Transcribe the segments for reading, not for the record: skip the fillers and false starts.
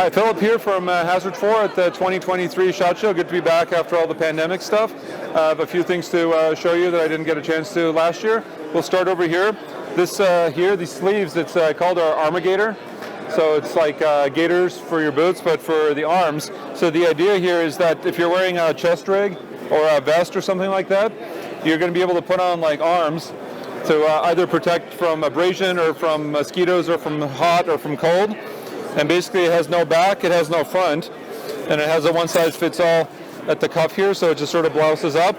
Hi, Philip here from Hazard4 at the 2023 Shotshow. Good to be back after all the pandemic stuff. I have a few things to show you that I didn't get a chance to last year. We'll start over here. This here, these sleeves, it's called our Armagator. So it's like gators for your boots, but for the arms. So the idea here is that if you're wearing a chest rig or a vest or something like that, you're going to be able to put on like arms to either protect from abrasion or from mosquitoes or from hot or from cold. And basically it has no back, it has no front, and it has a one-size-fits-all at the cuff here, so it just sort of blouses up,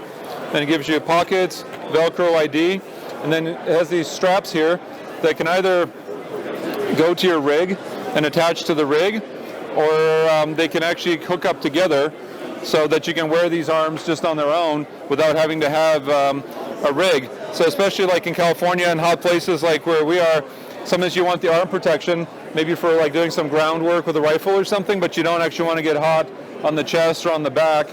and it gives you pockets, Velcro ID, and then it has these straps here that can either go to your rig and attach to the rig, or they can actually hook up together so that you can wear these arms just on their own without having to have a rig. So especially like in California and hot places like where we are, sometimes you want the arm protection, maybe for like doing some groundwork with a rifle or something, but you don't actually want to get hot on the chest or on the back.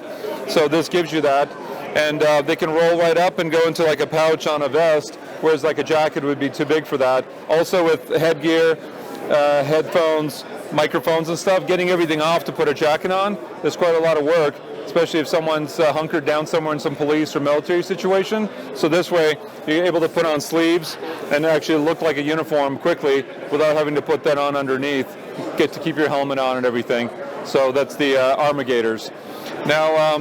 So this gives you that. And they can roll right up and go into like a pouch on a vest, whereas like a jacket would be too big for that. Also with headgear, headphones, microphones and stuff, getting everything off to put a jacket on, there's quite a lot of work, especially if someone's hunkered down somewhere in some police or military situation. So this way, you're able to put on sleeves and actually look like a uniform quickly without having to put that on underneath. Get to keep your helmet on and everything. So that's the Armagators. Now,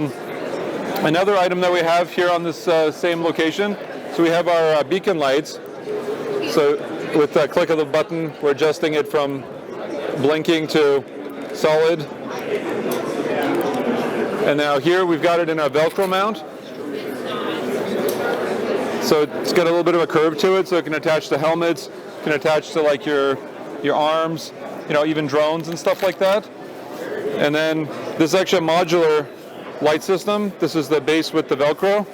another item that we have here on this same location, so we have our beacon lights. So with the click of the button, we're adjusting it from blinking to solid. And now here we've got it in a Velcro mount. So it's got a little bit of a curve to it, so it can attach to helmets, can attach to like your arms, you know, even drones and stuff like that. And then this is actually a modular light system. This is the base with the Velcro.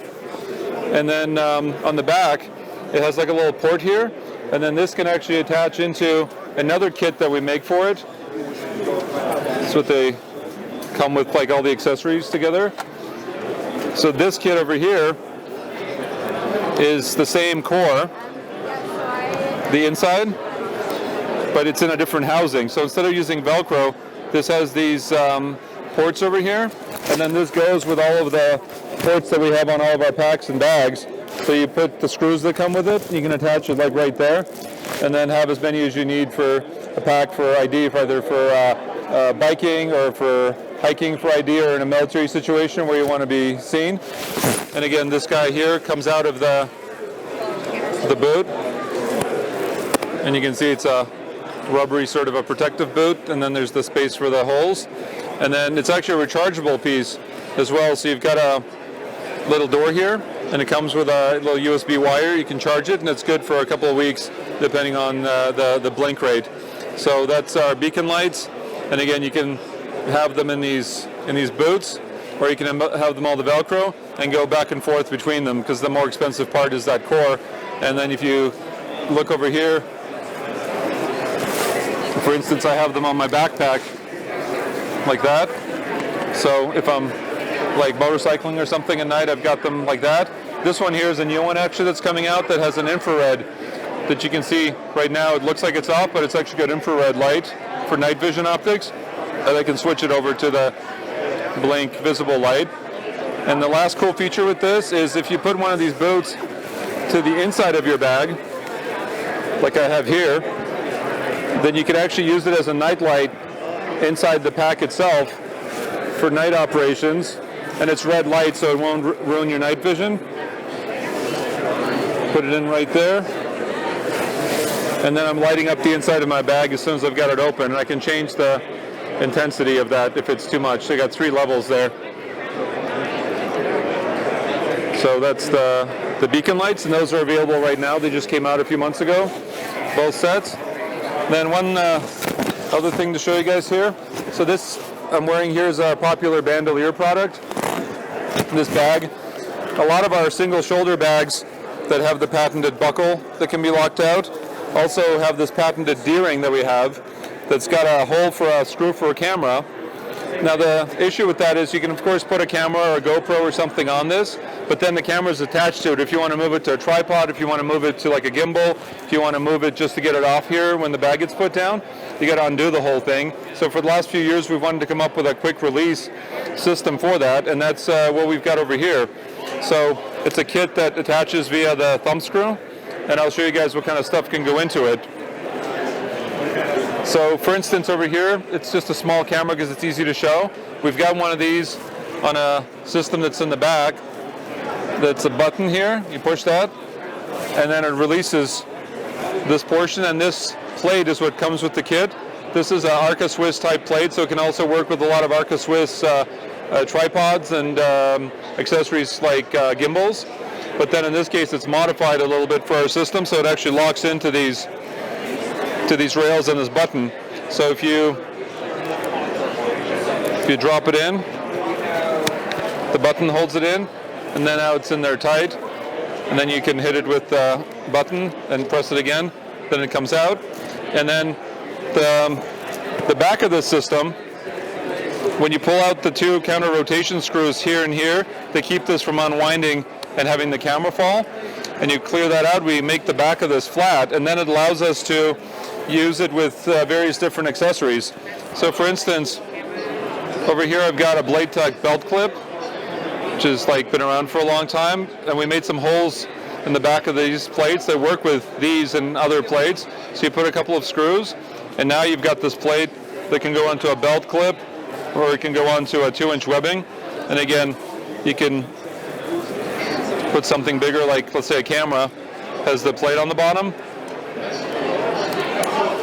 And then on the back, it has like a little port here. And then this can actually attach into another kit that we make for it. That's what they come with, like all the accessories together. So this kit over here is the same core, the inside, but it's in a different housing. So instead of using Velcro, this has these ports over here, and then this goes with all of the ports that we have on all of our packs and bags. So you put the screws that come with it, you can attach it like right there, and then have as many as you need for a pack for ID, either for biking or for hiking for ID, or in a military situation where you want to be seen. And again, this guy here comes out of the boot, and you can see it's a rubbery sort of a protective boot, and then there's the space for the holes. And then it's actually a rechargeable piece as well, so you've got a little door here, and it comes with a little USB wire. You can charge it, and it's good for a couple of weeks depending on the blink rate. So that's our beacon lights, and again, you can have them in these boots, or you can have them all the Velcro and go back and forth between them, because the more expensive part is that core. And then if you look over here, for instance, I have them on my backpack like that. So if I'm like motorcycling or something at night, I've got them like that. This one here is a new one actually that's coming out that has an infrared that you can see right now. It looks like it's off, but it's actually got infrared light for night vision optics. And I can switch it over to the blink visible light. And the last cool feature with this is if you put one of these boots to the inside of your bag, like I have here, then you can actually use it as a night light inside the pack itself for night operations. And it's red light, so it won't ruin your night vision. Put it in right there. And then I'm lighting up the inside of my bag as soon as I've got it open. And I can change the intensity of that if it's too much. So you got 3 levels there. So that's the beacon lights, and those are available right now. They just came out a few months ago, both sets. Then one other thing to show you guys here. So this I'm wearing here is a popular bandolier product. This bag. A lot of our single shoulder bags that have the patented buckle that can be locked out also have this patented D-ring that we have that's got a hole for a screw for a camera. Now the issue with that is you can of course put a camera or a GoPro or something on this, but then the camera is attached to it. If you want to move it to a tripod, if you want to move it to like a gimbal, if you want to move it just to get it off here when the bag gets put down, you got to undo the whole thing. So for the last few years we've wanted to come up with a quick release system for that, and that's what we've got over here. So it's a kit that attaches via the thumb screw, and I'll show you guys what kind of stuff can go into it. So for instance over here, it's just a small camera because it's easy to show. We've got one of these on a system that's in the back. That's a button here, you push that, and then it releases this portion, and this plate is what comes with the kit. This is an Arca Swiss type plate, so it can also work with a lot of Arca Swiss tripods and accessories like gimbals. But then in this case it's modified a little bit for our system, so it actually locks into these rails and this button. So if you drop it in, the button holds it in, and then now it's in there tight, and then you can hit it with the button and press it again, then it comes out. And then the back of this system, when you pull out the two counter rotation screws here and here, they keep this from unwinding and having the camera fall. And you clear that out, we make the back of this flat, and then it allows us to use it with various different accessories. So for instance, over here I've got a Blade Tech belt clip, which has like been around for a long time, and we made some holes in the back of these plates that work with these and other plates. So you put a couple of screws, and now you've got this plate that can go onto a belt clip, or it can go onto a 2-inch webbing. And again, you can put something bigger, like let's say a camera has the plate on the bottom,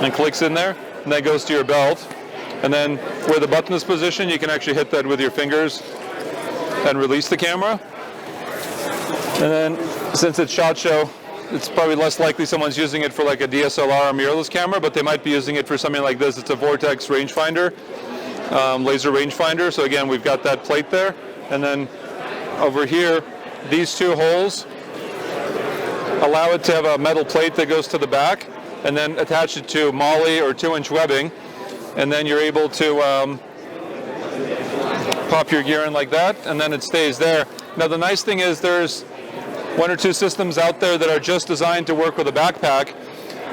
and clicks in there, and that goes to your belt. And then where the button is positioned, you can actually hit that with your fingers and release the camera. And then since it's Shotshow, it's probably less likely someone's using it for like a DSLR or mirrorless camera, but they might be using it for something like this. It's a Vortex rangefinder, laser rangefinder. So again, we've got that plate there. And then over here, these two holes allow it to have a metal plate that goes to the back, and then attach it to MOLLE or 2-inch webbing, and then you're able to pop your gear in like that, and then it stays there. Now the nice thing is there's one or two systems out there that are just designed to work with a backpack.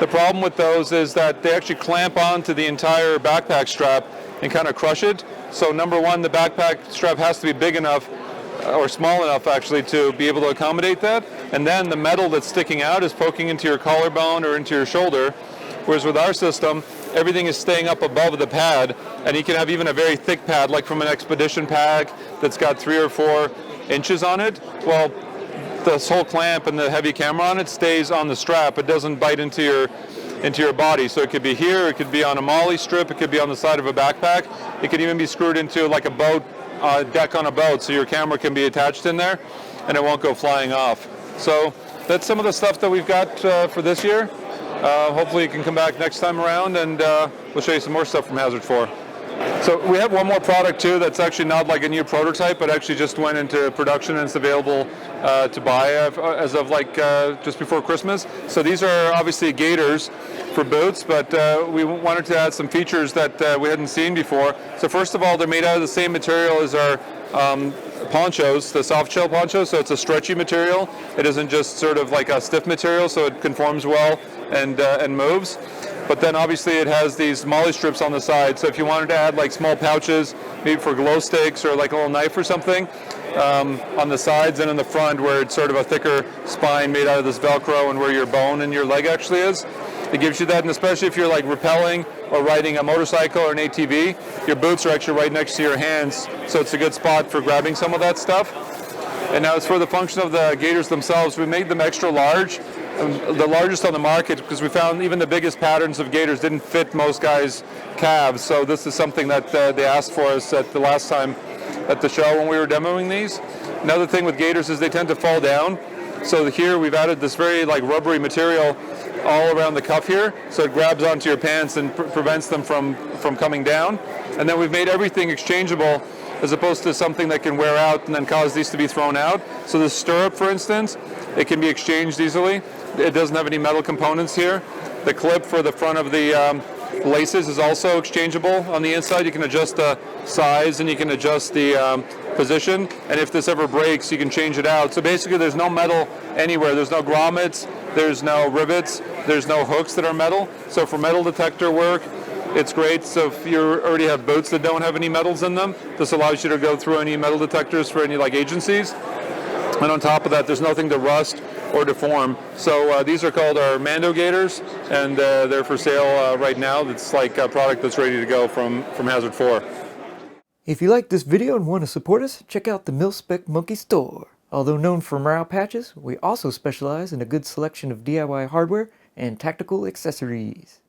The problem with those is that they actually clamp onto the entire backpack strap and kind of crush it. So number one, the backpack strap has to be big enough, or small enough actually, to be able to accommodate that. And then the metal that's sticking out is poking into your collarbone or into your shoulder. Whereas with our system, everything is staying up above the pad, and you can have even a very thick pad, like from an expedition pack that's got 3 or 4 inches on it. Well, this whole clamp and the heavy camera on it stays on the strap. It doesn't bite into your body. So it could be here, it could be on a MOLLE strip, it could be on the side of a backpack. It could even be screwed into like a boat, deck on a boat, so your camera can be attached in there and it won't go flying off. So that's some of the stuff that we've got for this year. Hopefully you can come back next time around, and we'll show you some more stuff from Hazard4. So we have one more product too that's actually not like a new prototype, but actually just went into production and it's available to buy as of like just before Christmas. So these are obviously gators for boots, but we wanted to add some features that we hadn't seen before. So first of all, they're made out of the same material as our ponchos, the soft shell ponchos, so it's a stretchy material. It isn't just sort of like a stiff material, so it conforms well and moves. But then obviously it has these MOLLE strips on the side, so if you wanted to add like small pouches, maybe for glow sticks or like a little knife or something, on the sides and in the front where it's sort of a thicker spine made out of this Velcro and where your bone in your leg actually is, it gives you that. And especially if you're like rappelling or riding a motorcycle or an ATV, your boots are actually right next to your hands, so it's a good spot for grabbing some of that stuff. And now as for the function of the gators themselves, we made them extra large, the largest on the market, because we found even the biggest patterns of gators didn't fit most guys' calves. So this is something that they asked for us at the last time at the show when we were demoing these. Another thing with gators is they tend to fall down. So here we've added this very like rubbery material all around the cuff here, so it grabs onto your pants and prevents them from coming down. And then we've made everything exchangeable, as opposed to something that can wear out and then cause these to be thrown out. So the stirrup, for instance, it can be exchanged easily. It doesn't have any metal components here. The clip for the front of the laces is also exchangeable on the inside. You can adjust the size and you can adjust the position, and if this ever breaks, you can change it out. So basically there's no metal anywhere. There's no grommets, there's no rivets, there's no hooks that are metal. So for metal detector work, it's great. So if you already have boats that don't have any metals in them, this allows you to go through any metal detectors for any like agencies. And on top of that, there's nothing to rust or deform. So these are called our Mandogators, and they're for sale right now. It's like a product that's ready to go from Hazard4. If you like this video and want to support us, check out the MIL-SPEC Monkey Store. Although known for morale patches, we also specialize in a good selection of DIY hardware and tactical accessories.